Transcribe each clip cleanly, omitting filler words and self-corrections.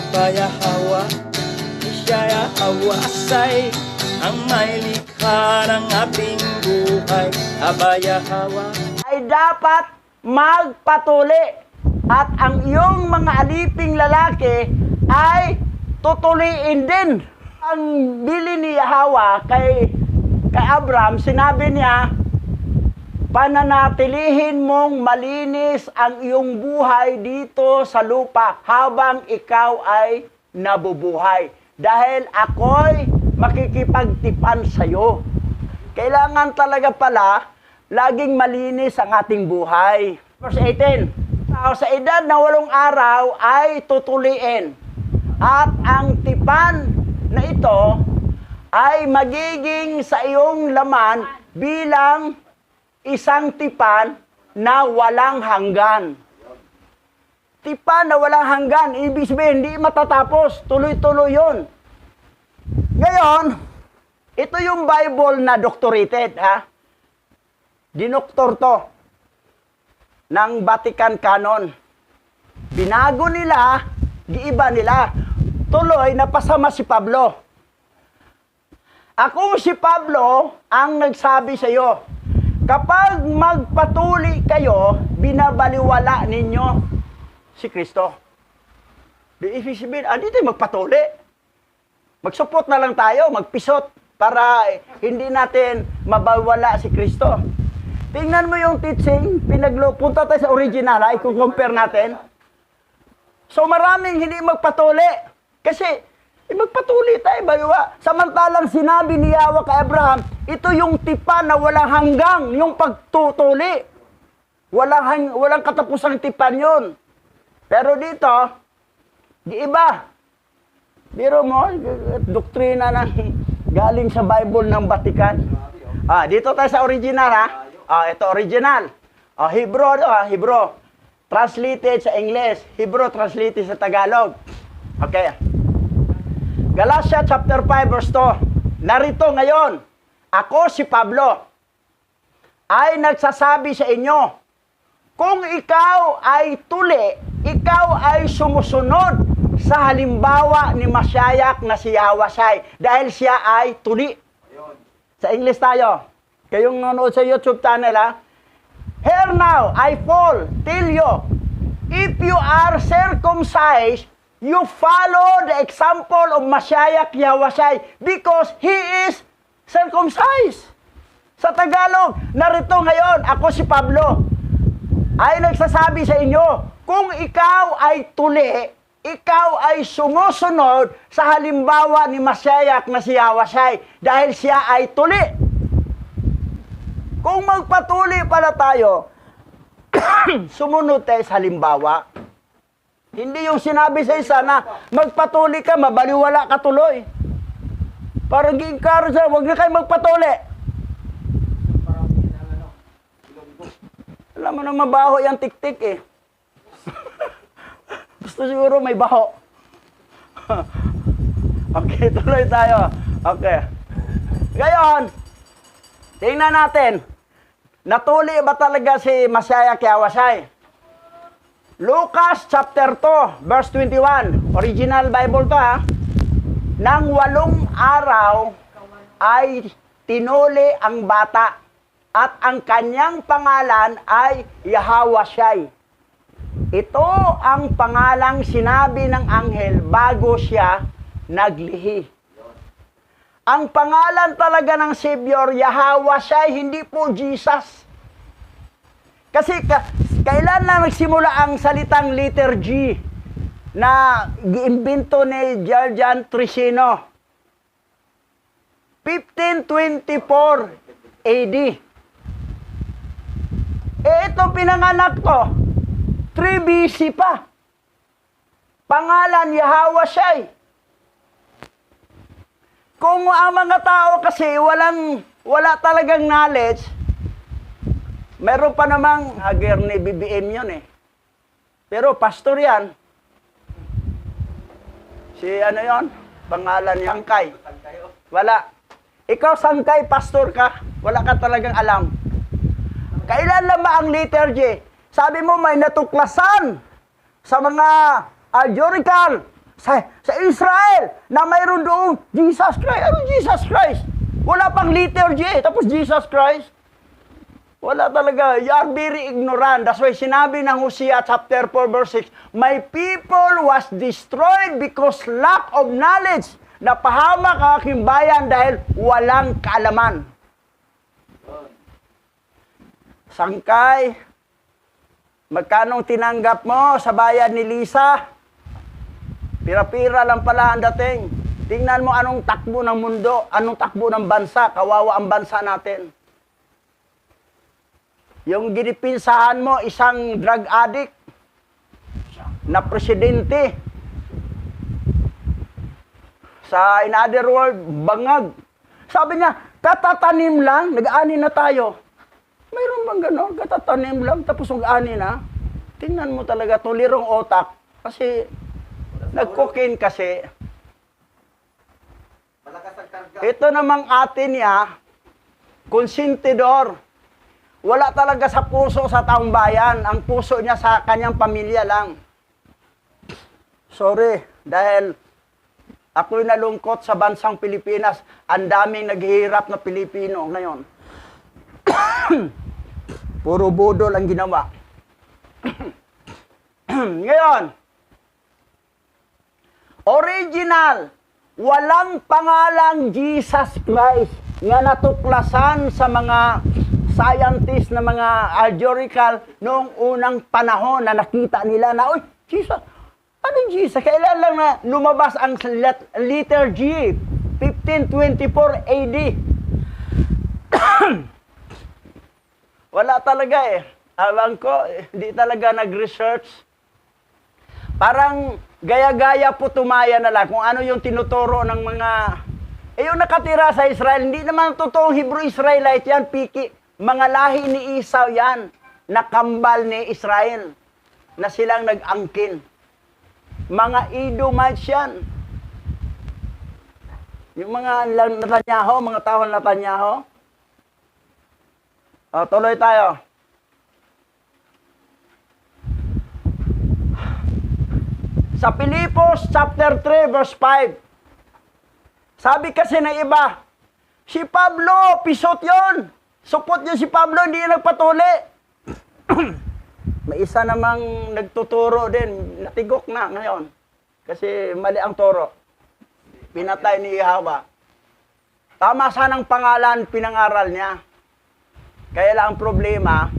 Abaya Hawa, Ishaya Hawasay, ang may likha ng ating buhay. Abaya Hawa ay dapat magpatuli at ang iyong mga aliping lalaki ay tutuliin din. Ang bili ni Hawa kay Abraham, sinabi niya, pananatilihin mong malinis ang iyong buhay dito sa lupa habang ikaw ay nabubuhay. Dahil ako'y makikipagtipan sa iyo. Kailangan talaga pala laging malinis ang ating buhay. Verse 18, sa edad na 8 araw ay tutuliin at ang tipan na ito ay magiging sa iyong laman bilang isang tipan na walang hanggan. Tipan na walang hanggan, ibig sabihin, hindi matatapos, tuloy-tuloy yun. Ngayon, ito yung Bible na doctorated, ha? Dinoktor to ng Vatican Canon. Binago nila, giiba nila. Tuloy, napasama si Pablo. Ako si Pablo ang nagsabi sa iyo, kapag magpatuli kayo, binabaliwala ninyo si Kristo. Ibig sabihin, dito magpatuli. Magsupot na lang tayo, magpisot, para hindi natin mabawala si Kristo. Tingnan mo yung teaching, punta tayo sa original, i-compare natin. So maraming hindi magpatuli. Kasi, magpatuli tayo, baliwa. Samantalang sinabi ni Yahweh kay Abraham, ito yung tipan na walang hanggang, yung pagtutuli. Walang katapusang tipan yun. Pero dito, di iba. Biro mo, doktrina ng galing sa Bible ng Vatican. Dito tayo sa original, ha? Ito original. Hebrew. Translated sa English. Hebrew translated sa Tagalog. Okay. Galatia chapter 5 verse 2. Narito ngayon, ako si Pablo ay nagsasabi sa inyo, kung ikaw ay tuli, ikaw ay sumusunod sa halimbawa ni Masyayak na si Yahweh dahil siya ay tuli. Sa English tayo. Kayong nanonood sa YouTube channel, ha? Here now, I tell you, if you are circumcised, you follow the example of Masyayak Yahweh because he is circumcised. Sa Tagalog, narito ngayon, ako si Pablo, ay nagsasabi sa inyo, kung ikaw ay tuli, ikaw ay sumusunod sa halimbawa ni Masyayak na si Yahweh dahil siya ay tuli. Kung magpatuli pala tayo, sumunod tayo sa halimbawa. Hindi yung sinabi sa isa na magpatuli ka, mabaliwala ka tuloy. Parang gi-encourage siya, huwag na kayo magpatuli. Alam mo na mabaho yung tik-tik eh. Gusto siguro may baho. Okay, tuloy tayo. Okay. Ngayon, tingnan natin. Natuli ba talaga si Masyayak Yahweh? Lucas chapter 2, verse 21. Original Bible to, ha? Nang 8 araw ay tinuli ang bata at ang kanyang pangalan ay Yahweh. Ito ang pangalang sinabi ng anghel bago siya naglihi. Ang pangalan talaga ng Savior, Yahweh, hindi po Jesus. Kasi kailan lang nagsimula ang salitang letter G na giimbento ni Georgian Tricino? 1524 AD. Ito pinanganak to, 3 BC pa. Pangalan Yahweh. Kung ang mga tao kasi wala talagang knowledge, meron pa namang hager ni BBM yun eh. Pero pastor yan. Si ano yon? Pangalan Sangkay. Wala. Ikaw Sangkay, pastor ka. Wala ka talagang alam. Kailan lang ba ang letter J? Sabi mo may natuklasan sa mga geographical, sa Israel na mayroon doong Jesus Christ. Ano Jesus Christ? Wala pang liturgy tapos Jesus Christ. Wala talaga. You are very ignorant. That's why sinabi ng Hosea chapter 4 verse 6, my people was destroyed because lack of knowledge. Napahamak ang aking bayan dahil walang kaalaman. Sangkay, magkanong tinanggap mo sa bayan ni Lisa? Pira-pira lang pala ang dating. Tingnan mo anong takbo ng mundo, anong takbo ng bansa, kawawa ang bansa natin. Yung ginipinsahan mo, isang drug addict na presidente. Sa in other word, bangag. Sabi niya, katatanim lang, nag-ani na tayo. Mayroon bang gano'n? Katatanim lang, tapos nag-ani na. Tingnan mo talaga, tulirong otak. Kasi, nag-cocaine kasi. Ito namang atin niya, konsentidor. Wala talaga sa puso sa taong bayan. Ang puso niya sa kanyang pamilya lang. Sorry, dahil ako'y nalungkot sa bansang Pilipinas. Ang daming naghihirap na Pilipino ngayon. Puro budol ang ginawa. Ngayon, original, walang pangalang Jesus Christ nga natuklasan sa mga scientist na mga algorical noong unang panahon na nakita nila na, oy, Jesus, anong Jesus? Kailan lang na lumabas ang letter G, 1524 AD. Wala talaga eh. Alam ko, hindi talaga nag-research. Parang gaya-gaya po tumaya na lang kung ano yung tinuturo ng mga... yung nakatira sa Israel, hindi naman totoong Hebrew-Israelite yan, piki. Mga lahi ni Esau yan, nakambal ni Israel, na silang nag-angkin. Mga Edomites yan. Yung mga Netanyahu, mga tao ng Netanyahu. O, tuloy tayo. Sa Pilipos chapter 3 verse 5. Sabi kasi ng iba, si Pablo, pisot yon. Supot niya si Pablo, hindi niya nagpatuli. May isa namang nagtuturo din, natigok na ngayon. Kasi mali ang turo. Pinatay ni Yahweh. Tama sanang pangalan, pinangaral niya. Kaya lang ang problema,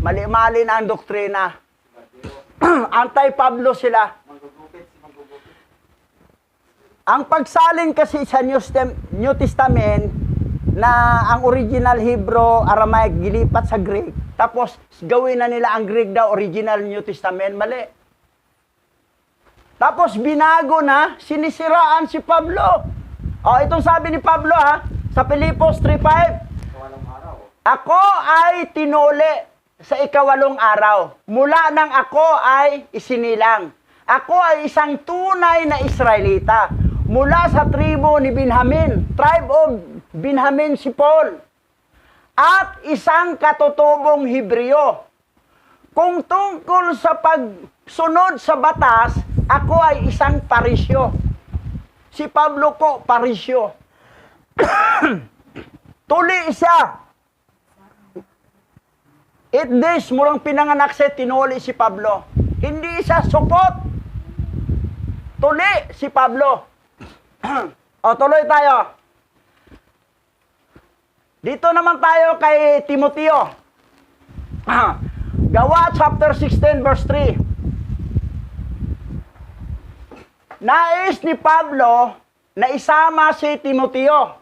mali-mali na ang doktrina. Anti-Pablo sila. Ang pagsalin kasi sa New Testament, na ang original Hebrew, Aramaic, gilipat sa Greek. Tapos, gawin na nila ang Greek daw, original New Testament. Mali. Tapos, binago na, sinisiraan si Pablo. O, itong sabi ni Pablo, ha, sa Pilipos 3:5. Ako ay tinuli sa ikawalong araw. Mula nang ako ay isinilang. Ako ay isang tunay na Israelita. Mula sa tribo ni Benjamin, tribe of Benjamin si Paul, at isang katutubong Hebreo. Kung tungkol sa pagsunod sa batas, ako ay isang Parisyo. Si Pablo po, Parisyo. Tuli siya. 8 days murang pinanganak siya, tinuli si Pablo. Hindi siya supot. Tuli si Pablo. O, tuloy tayo. Dito naman tayo kay Timoteo. Gawa chapter 16 verse 3. Nais ni Pablo na isama si Timoteo.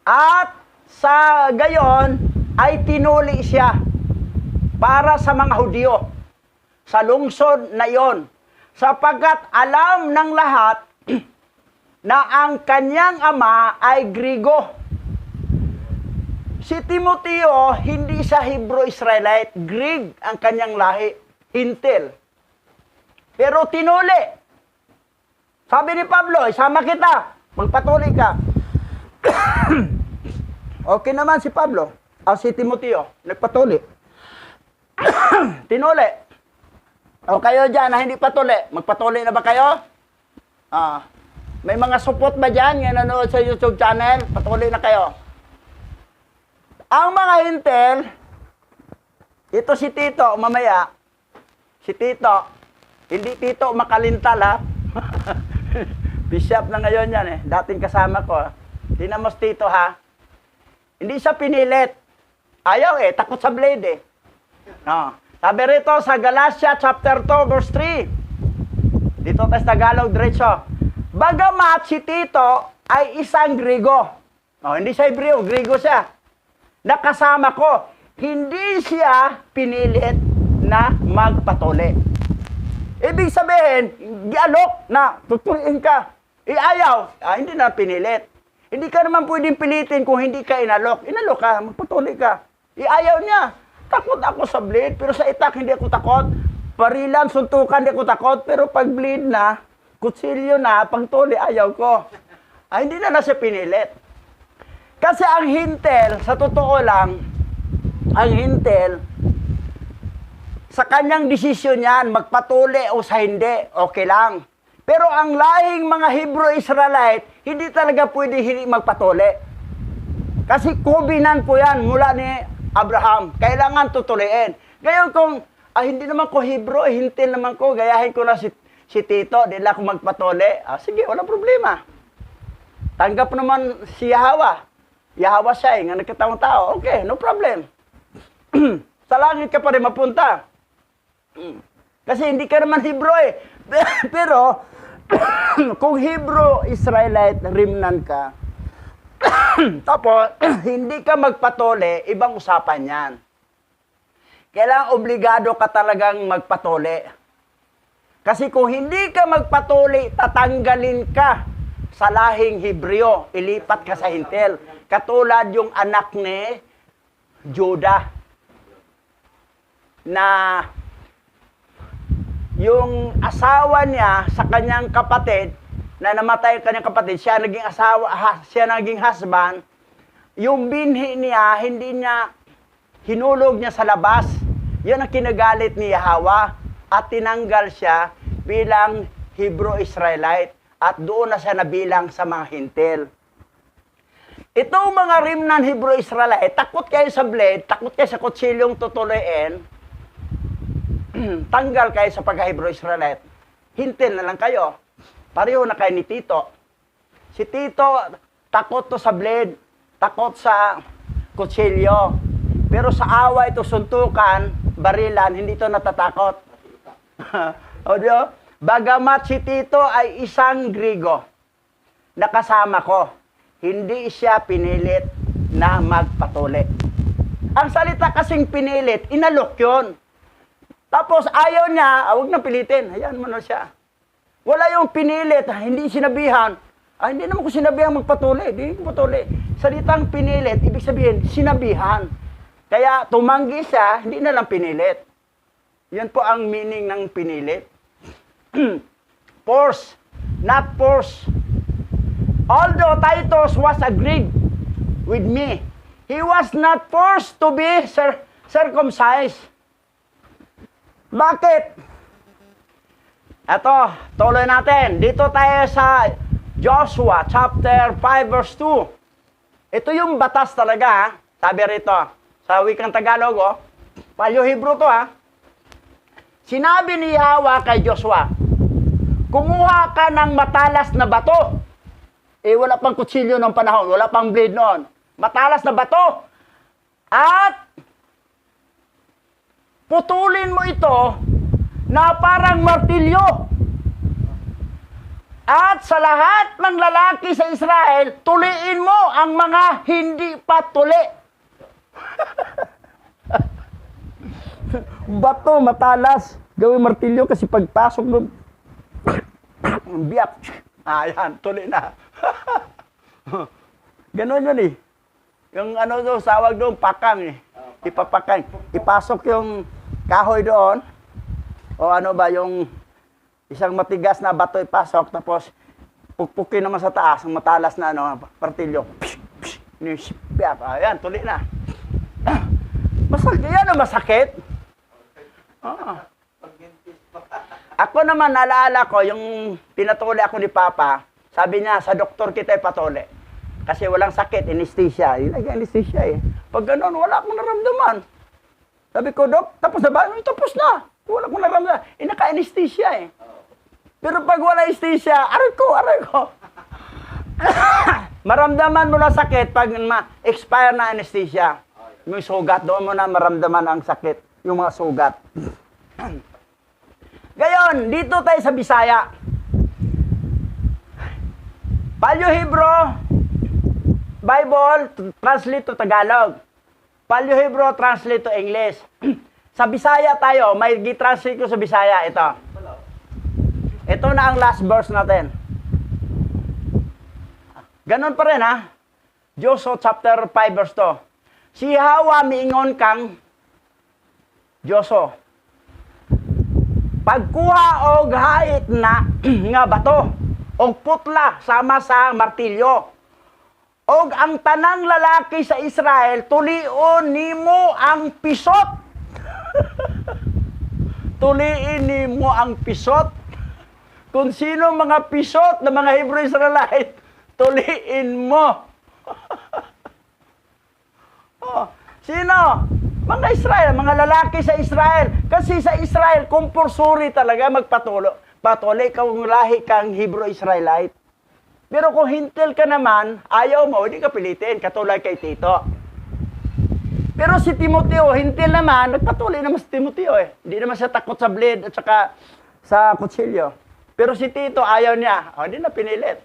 At sa gayon ay tinuli siya para sa mga Hudyo sa lungsod na iyon. Sapagkat alam ng lahat na ang kanyang ama ay Grigo. Si Timoteo, hindi sa Hebrew-Israelite, Greek ang kanyang lahi, Hintil. Pero tinuli. Sabi ni Pablo, isama kita, magpatuloy ka. Okay naman si Pablo, si Timoteo, nagpatuloy. Tinuli. O kayo dyan na hindi patuli, magpatuli na ba kayo? May mga support ba dyan nga nanonood sa YouTube channel? Patuli na kayo. Ang mga hintel, ito si Tito, mamaya, si Tito, hindi Tito makalintal ha. Bishop na ngayon yan eh, dating kasama ko. Tingnan mo si Tito ha. Hindi siya pinilit. Ayaw eh, takot sa blade eh. No. Sabi rito sa Galatia chapter 2 verse 3. Dito tayo sa Tagalog diretso. Bagamat si Tito ay isang Grigo. No, hindi siya Hebreo, Grigo siya. Nakasama ko, hindi siya pinilit na magpatuli. Ibig sabihin, gialok na tutuliin ka. Ayaw, hindi na pinilit. Hindi ka naman pwedeng pilitin kung hindi ka inalok. Inalok ka, magpatuli ka. Ayaw niya. Takot ako sa bleed, pero sa itak hindi ako takot. Parilan, suntukan, hindi ako takot. Pero pag bleed na, kutsilyo na, pagtuli, ayaw ko. Hindi na siya pinilit. Kasi ang hintel, sa totoo lang, ang hintel, sa kanyang desisyon yan, magpatuli o sa hindi, okay lang. Pero ang lahing mga Hebrew-Israelite, hindi talaga pwede hindi magpatuli. Kasi covenant po yan mula ni Abraham. Kailangan tutuliin. Ngayon kung, hindi naman ko Hebrew, hintil naman ko, gayahin ko na si Tito, di lang ako magpatuli. Sige, walang problema. Tanggap naman si Yahweh. Yahweh siya nga nagkataong tao. Okay, no problem. Sa langit ka pa rin mapunta. Kasi hindi ka naman Hebrew eh. Pero, kung Hebrew, Israelite, remnant ka, tapos, hindi ka magpatuli, ibang usapan yan. Kailangan obligado ka talagang magpatuli. Kasi kung hindi ka magpatuli, tatanggalin ka sa lahing Hebreo, ilipat ka sa hintil. Katulad yung anak ni Judah na yung asawa niya sa kanyang kapatid, na namatay ang kanyang kapatid, siya naging asawa, siya naging husband, yung binhi niya, hindi niya, hinulog niya sa labas. Yun ang kinagalit ni Yahweh at tinanggal siya bilang Hebrew-Israelite at doon na siya nabilang sa mga hintil. Itong mga remnant Hebrew-Israelite, takot kayo sa blade, takot kayo sa kutsilyong tutuloyin, tanggal kayo sa pagka-Hebrew-Israelite, hintil na lang kayo. Pareho na kayo ni Tito. Si Tito, takot to sa blade, takot sa kutsilyo. Pero sa awa ito suntukan, barilan, hindi to natatakot. O diyo? Bagamat si Tito ay isang Grigo, nakasama ko, hindi siya pinilit na magpatuli. Ang salita kasing pinilit, inalok yun. Tapos ayaw niya, huwag nang pilitin, hayaan mo na siya. Wala yung pinilit, hindi sinabihan. Hindi naman ko sinabihan magpatuli, hindi ko patuli. Salitang pinilit, ibig sabihin, sinabihan. Kaya tumanggi siya, hindi na lang pinilit. Yan po ang meaning ng pinilit. Force, not force. Although Titus was agreed with me, he was not forced to be circumcised. Bakit? Ito, tuloy natin. Dito tayo sa Joshua chapter 5 verse 2. Ito yung batas talaga, sabi rito. Sa wikang Tagalog, Palyo Hebrew to Sinabi ni Yahweh kay Joshua, kumuha ka ng matalas na bato. Wala pang kutsilyo ng panahon, wala pang blade noon. Matalas na bato. At putulin mo ito na parang martilyo. At sa lahat ng lalaki sa Israel, tuliin mo ang mga hindi pa tuli. Bato, matalas. Gawin martilyo kasi pagpasok doon, biyak. Ayan, tuli na. Ganon yun Yung doon, sawag doon, pakang Ipapakang. Ipasok yung kahoy doon. O yung isang matigas na bato ipasok, tapos pukpukin naman sa taas, ang matalas na martilyo. Biyak. Ayan, tuli na. Masakit yan, masakit. Ako naman, naalala ko, yung pinatuli ako ni Papa, sabi niya, sa doktor kita ipatuli. Kasi walang sakit, anesthesia. Yun ay anesthesia eh. Pag ganun, wala akong naramdaman. Sabi ko, Dok, tapos na ba? Tapos na. Wala akong naramdaman. Naka-anesthesia eh. Pero pag wala anesthesia, aray ko. Maramdaman mo na sakit pag ma-expire na anesthesia. Yung sugat, doon mo na maramdaman ang sakit. Yung mga sugat. Gayon, dito tayo sa Bisaya. Paleo Hebrew, Bible, translate to Tagalog. Paleo Hebrew, translate to English. Sa Bisaya tayo, may gi-translate ko sa Bisaya, ito. Ito na ang last verse natin. Ganon pa rin ha. Joshua chapter 5 verse 2. Si Hawa miingon kang Joshua. Pagkuha og hait na nga bato og putla sama sa martilyo. Og ang tanang lalaki sa Israel tulion nimo ang pisot. Tuliin nimo ang pisot. Kung sino mga pisot na mga Hebrew Israelite, tuliin mo. Oh, sino? Mga Israel, mga lalaki sa Israel. Kasi sa Israel, compulsory talaga magpatuloy. Patuloy kung lahi kang Hebrew Israelite. Pero kung hintil ka naman, ayaw mo, hindi ka pilitin, katulad kay Tito. Pero si Timoteo, hintil naman, nagpatuloy naman si Timoteo eh. Hindi naman siya takot sa blade at saka sa kutsilyo. Pero si Tito, ayaw niya. O, hindi na pinilit.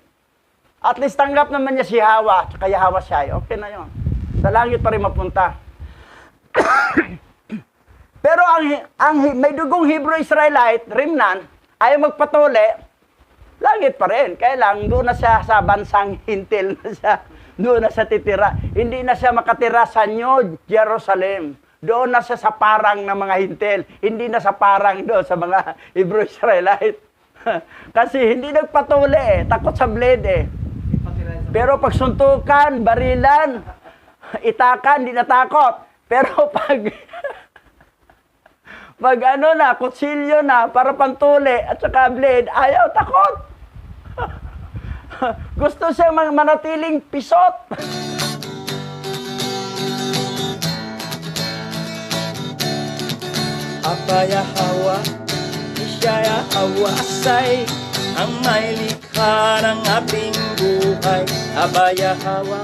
At least tanggap naman niya si Hawa, at saka Hawa siya. Okay na yun. Sa langit pa rin mapunta. Pero may dugong Hebrew Israelite, Rimnan, ayaw magpatuli, langit pa rin. Kaya lang, doon na siya sa bansang hintil na siya. Doon na siya titira. Hindi na siya makatira sa New Jerusalem. Doon na siya sa parang ng mga hintil. Hindi na sa parang doon sa mga Hebrew Israelite. Kasi hindi nagpatuli eh. Takot sa blade eh. Pero pag suntukan, barilan, itakan, hindi natakot. Pero pag ano na, kutsilyo na, para pantuli, at saka blade, ayaw, takot. Gusto siya manatiling pisot. Abaya Hawa, Ishaya Hawa Asay, ang may likha ng ating buhay. Abaya Hawa,